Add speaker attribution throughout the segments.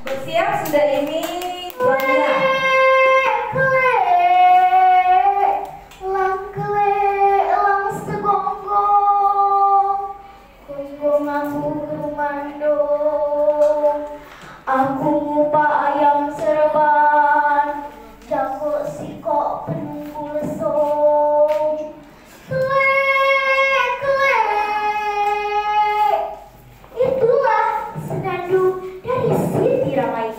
Speaker 1: Bersiap sudah ini waktunya.
Speaker 2: Aku ngupa ayam serban, jago sikok penunggu lesung. Klek, klek. Itulah senandung dari Siti Ramai.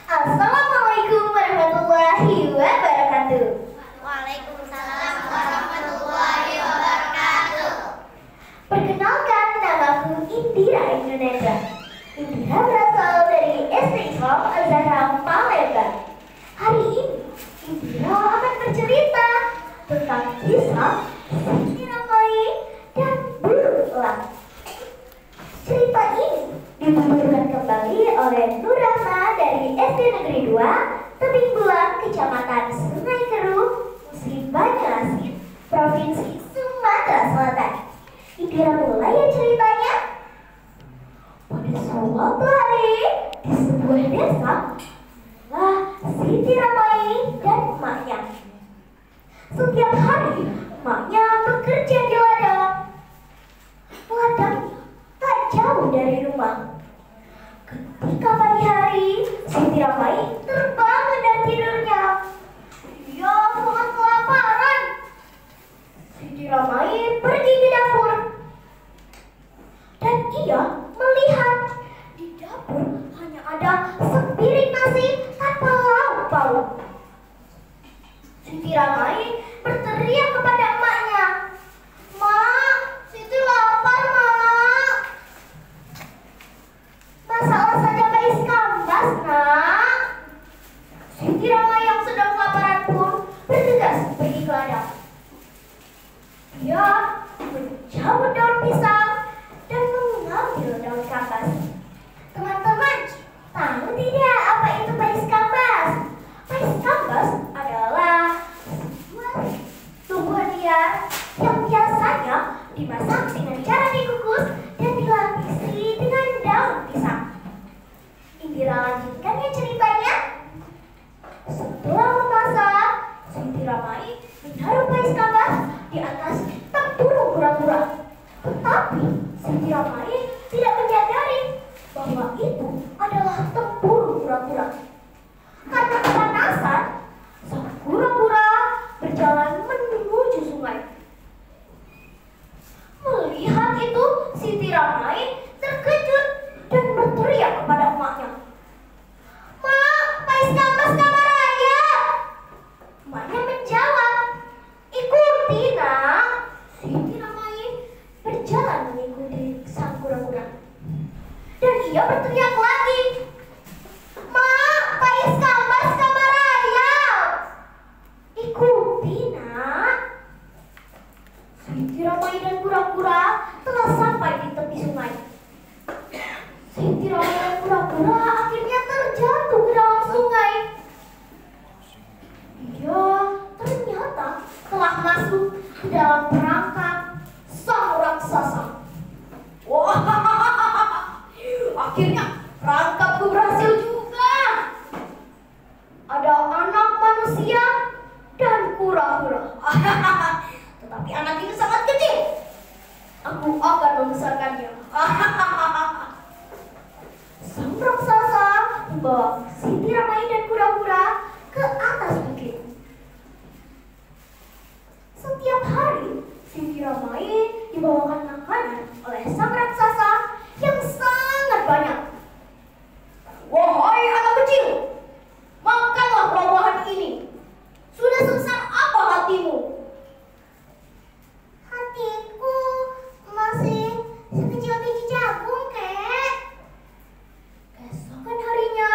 Speaker 2: Assalamualaikum warahmatullahi wabarakatuh.
Speaker 3: Waalaikumsalam warahmatullahi wabarakatuh.
Speaker 2: Perkenalkan, namaku Indira Indonesia. Indira berasal dari SD Islam Al-Zahra Palembang. Hari ini Indira akan bercerita tentang kisah Siti Ramai dan burung elang. Cerita ini dituturkan kembali oleh Nur Rahma dari SD Negeri 2, Tebing Bulang, Kecamatan Sungai Keru, Muslim Banyuasin, Provinsi Sumatera Selatan. Indira mulai ya ceritanya. Pada suatu hari di sebuah desa lah Siti Ramai dan emaknya. Setiap hari emaknya bekerja di ladang. Ladangnya tak jauh dari rumah. Ketika pagi hari, Siti Ramai terbangun dari tidurnya. Ia sangat kelaparan. Siti Ramai pergi ke dapur. Dan ia melihat di dapur hanya ada sepiring nasi tanpa lauk pauk. Siti Ramai berteriak kepada emaknya, "Mak, Siti lapar, Mak." "Masalah saja pais kambas, Nak." Siti Ramai yang sedang kelaparan pun bergegas pergi ke ladang. Dia mencabut daun pisang dan mengambil daun kambas. Teman-teman, tahu tidak apa itu pais kambas? Pais kambas adalah sebuah tumbuhan liar yang biasanya dimasak dengan cara dikukus dan dilapisi dengan daun pisang. Indira lanjutkan ya ceritanya. Setelah memasak, Siti Ramai menaruh pais kambas di atas tempurung kura-kura. Tetapi Siti Ramai tidak menyadari bahwa itu adalah tempurung kura-kura. Karena kepanasan, sang kura-kura berjalan menuju sungai. Melihat itu, Siti Ramai terkejut dan berteriak kepada emaknya, "Mak, pais kambas kamar raya." Emaknya menjawab, "Ikuti, Nak." Siti Ramai berjalan mengikuti sang kura-kura. Dan ia berteriak lagi, "Mak, pais kambas kamar raya." "Ikuti, Nak." Siti Ramai dan kura-kura telah sampai di tepi sungai. Siti Ramai dan kura-kura akhirnya terjatuh ke dalam sungai. Ia ternyata telah masuk ke dalam perangkap sang raksasa. Wah, akhirnya perangkapku berhasil juga. Ada anak manusia dan kura-kura. Tetapi anak itu sangat kecil. Aku akan membesarkannya. Sang raksasa membawa Siti Ramai dan kura-kura ke atas bukit. Setiap hari, Siti Ramai dibawakan makanan oleh sang raksasa yang sangat banyak. "Wahai anak kecil, makanlah buah-buahan ini. Sudah sebesar apa hatimu?" "Hatiku masih sekecil biji jagung, Kek." Keesokan harinya,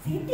Speaker 2: Siti